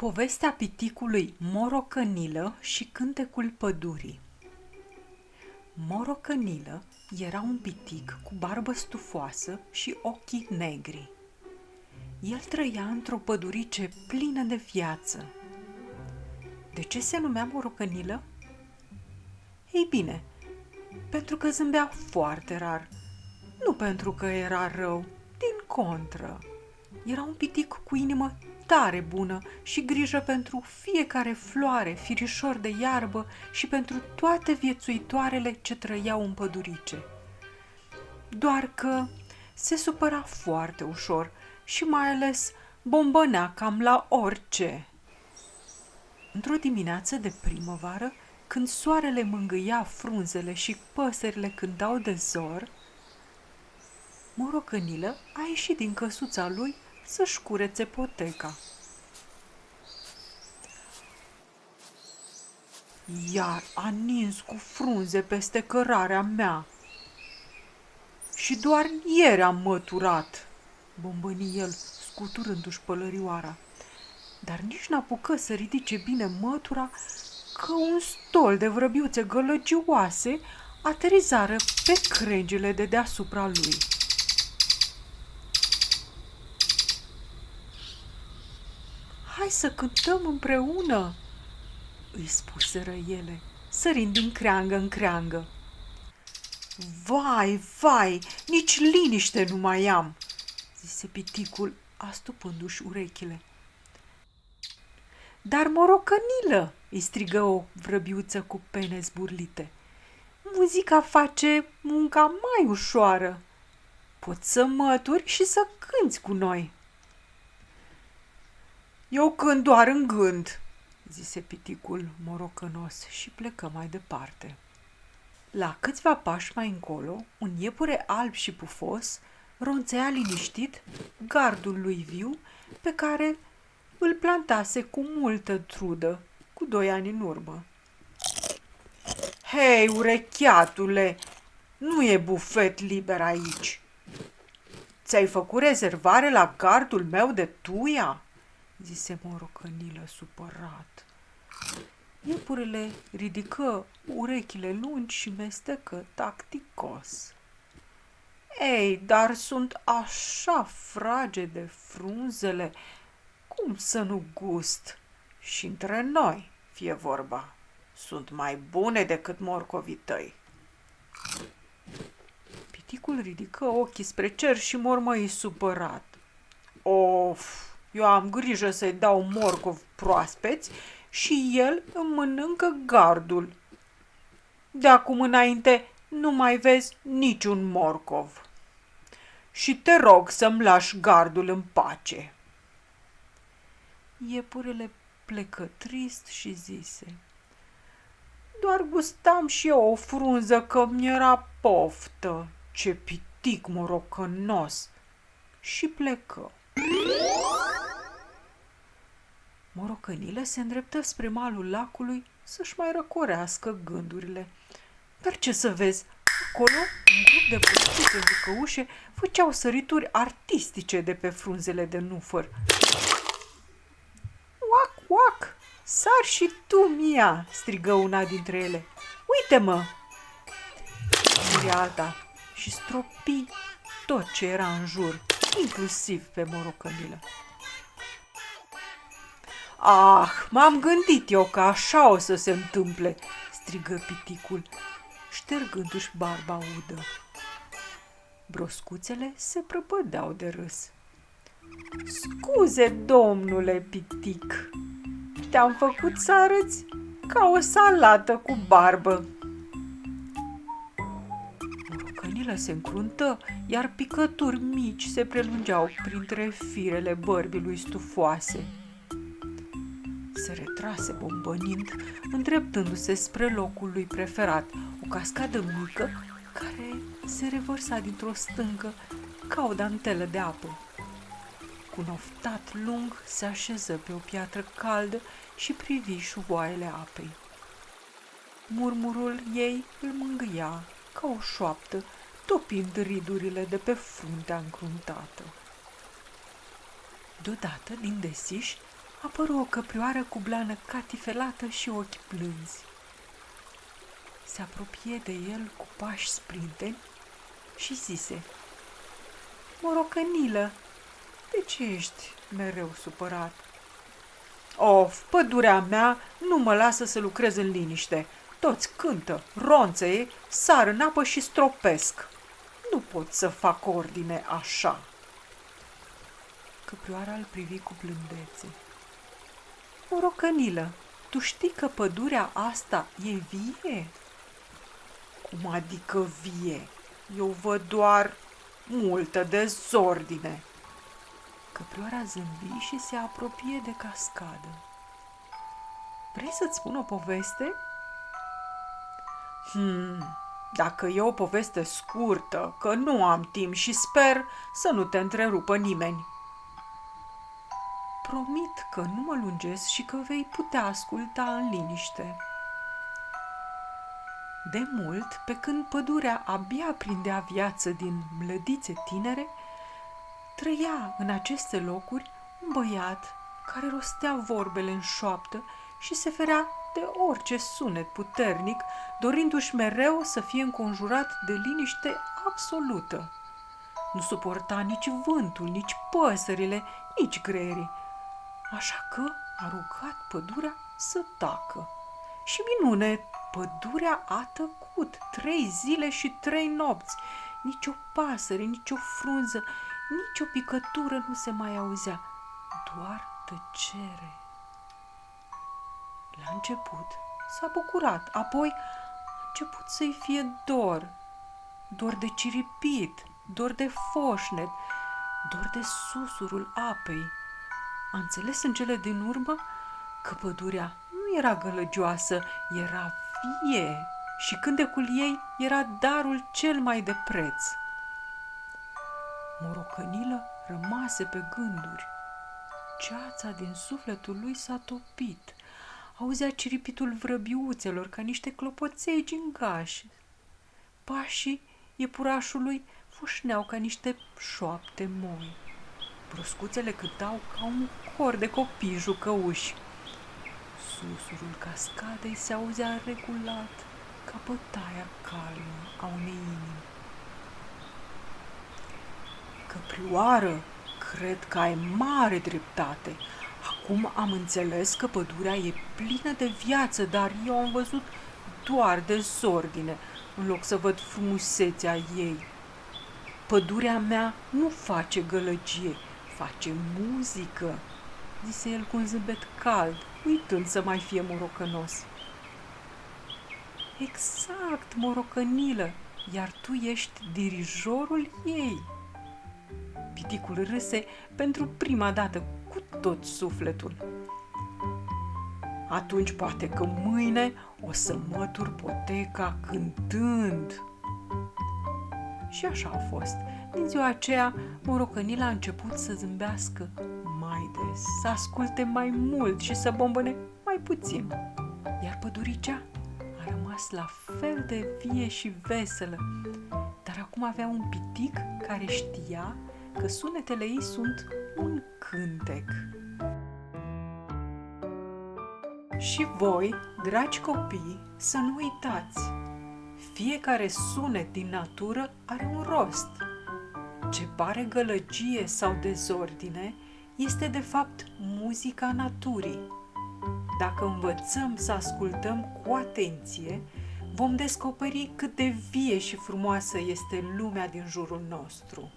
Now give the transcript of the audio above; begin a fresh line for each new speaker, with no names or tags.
Povestea piticului Morocănilă și cântecul pădurii. Morocănilă era un pitic cu barbă stufoasă și ochii negri. El trăia într-o pădurice plină de viață. De ce se numea Morocănilă? Ei bine, pentru că zâmbea foarte rar, nu pentru că era rău, din contră. Era un pitic cu inimă tare bună și grijă pentru fiecare floare, firișor de iarbă și pentru toate viețuitoarele ce trăiau în pădurice. Doar că se supăra foarte ușor și mai ales bombănea cam la orice. Într-o dimineață de primăvară, când soarele mângâia frunzele și păsările cântau de zor, Morocănilă a ieșit din căsuța lui să-și curețe poteca. Iar a nins cu frunze peste cărarea mea. Și doar ieri am măturat, bombăni el, scuturându-și pălărioara. Dar nici n-apucă să ridice bine mătura, că un stol de vrăbiuțe gălăgioase aterizară pe crengile de deasupra lui. Hai să cântăm împreună, îi spuseră ele, sărind din creangă în creangă. Vai, vai, nici liniște nu mai am, zise piticul, astupându-și urechile. Dar Morocănilă, îi strigă o vrăbiuță cu pene zburlite, muzica face munca mai ușoară. Poți să mături și să cânți cu noi. Eu cânt doar în gând, zise piticul morocănos și plecă mai departe. La câțiva pași mai încolo, un iepure alb și pufos ronțăia liniștit gardul lui viu pe care îl plantase cu multă trudă cu 2 ani în urmă. Hei, urechiatule, nu e bufet liber aici. Ți-ai făcut rezervare la gardul meu de tuia? Zise Morocănilă supărat. Iepurele ridică urechile lungi și mestecă tacticos. Ei, dar sunt așa fragede frunzele, cum să nu gust? Și între noi, fie vorba, sunt mai bune decât morcovii tăi. Piticul ridică ochii spre cer și mormăi supărat. Of, eu am grijă să-i dau morcov proaspeți și el îmi mănâncă gardul. De acum înainte nu mai vezi niciun morcov. Și te rog să-mi lași gardul în pace. Iepurele plecă trist și zise: doar gustam și eu o frunză că mi-era poftă. Ce pitic morocănos! Și plecă. Morocănilă se îndreptă spre malul lacului să-și mai răcorească gândurile. Dar ce să vezi, acolo un grup de păsărițe jucăușe făceau sărituri artistice de pe frunzele de nufăr. Uac, uac, sar și tu, Mia, strigă una dintre ele. Uite-mă! Zise alta și stropi tot ce era în jur, inclusiv pe Morocănilă. Ah, m-am gândit eu că așa o să se întâmple, strigă piticul, ștergându-și barba udă. Broscuțele se prăpădeau de râs. Scuze, domnule pitic, te-am făcut să arăți ca o salată cu barbă. Morocănilă se încruntă, iar picături mici se prelungeau printre firele bărbii lui stufoase. Se retrase bombănind, îndreptându-se spre locul lui preferat, o cascadă mică care se revărsa dintr-o stâncă ca o dantelă de apă. Cu un oftat lung se așeză pe o piatră caldă și privi șuvoaiele apei. Murmurul ei îl mângâia ca o șoaptă, topind ridurile de pe fruntea încruntată. Deodată, din desiș, apăru o căprioară cu blană catifelată și ochi plânzi. Se apropie de el cu pași sprinteni și zise: Morocănilă, de ce ești mereu supărat? Of, pădurea mea nu mă lasă să lucrez în liniște. Toți cântă, ronțăie, sar în apă și stropesc. Nu pot să fac ordine așa. Căprioara îl privi cu blândețe. Morocănilă, tu știi că pădurea asta e vie? Cum adică vie? Eu văd doar multă dezordine. Căprioara zâmbi și se apropie de cascadă. Vrei să-ți spun o poveste? Dacă e o poveste scurtă, că nu am timp și sper să nu te întrerupă nimeni. Promit că nu mă lungesc și că vei putea asculta în liniște. De mult, pe când pădurea abia prindea viață din mlădițe tinere, trăia în aceste locuri un băiat care rostea vorbele în șoaptă și se ferea de orice sunet puternic, dorindu-și mereu să fie înconjurat de liniște absolută. Nu suporta nici vântul, nici păsările, nici greierii, așa că a rugat pădurea să tacă. Și minune, pădurea a tăcut 3 zile și 3 nopți. Nici o pasăre, nici o frunză, nici o picătură nu se mai auzea, doar tăcere. La început s-a bucurat, apoi a început să-i fie dor de ciripit, dor de foșnet, dor de susurul apei. A înțeles în cele din urmă că pădurea nu era gălăgioasă, era vie și cântecul ei era darul cel mai de preț. Morocănilă rămase pe gânduri. Ceața din sufletul lui s-a topit. Auzea ciripitul vrăbiuțelor ca niște clopoței gingași. Pașii iepurașului fâșneau ca niște șoapte moi. Broscuțele cântau ca un cor de copii jucăuși. Susurul cascadei se auzea regulat ca bătaia calmă a unei inimi. Căprioară, cred că ai mare dreptate. Acum am înțeles că pădurea e plină de viață, dar eu am văzut doar dezordine, în loc să văd frumusețea ei. Pădurea mea nu face gălăgie, face muzică, zise el cu un zâmbet cald, uitând să mai fie morocănos. Exact, morocănilă, iar tu ești dirijorul ei. Piticul râse pentru prima dată cu tot sufletul. Atunci poate că mâine o să mătur poteca cântând. Și așa a fost. Din ziua aceea, morocănila a început să zâmbească mai des, să asculte mai mult și să bombăne mai puțin. Iar păduricea a rămas la fel de vie și veselă, dar acum avea un pitic care știa că sunetele ei sunt un cântec. Și voi, dragi copii, să nu uitați, fiecare sunet din natură are un rost. Ce pare gălăgie sau dezordine este de fapt muzica naturii. Dacă învățăm să ascultăm cu atenție, vom descoperi cât de vie și frumoasă este lumea din jurul nostru.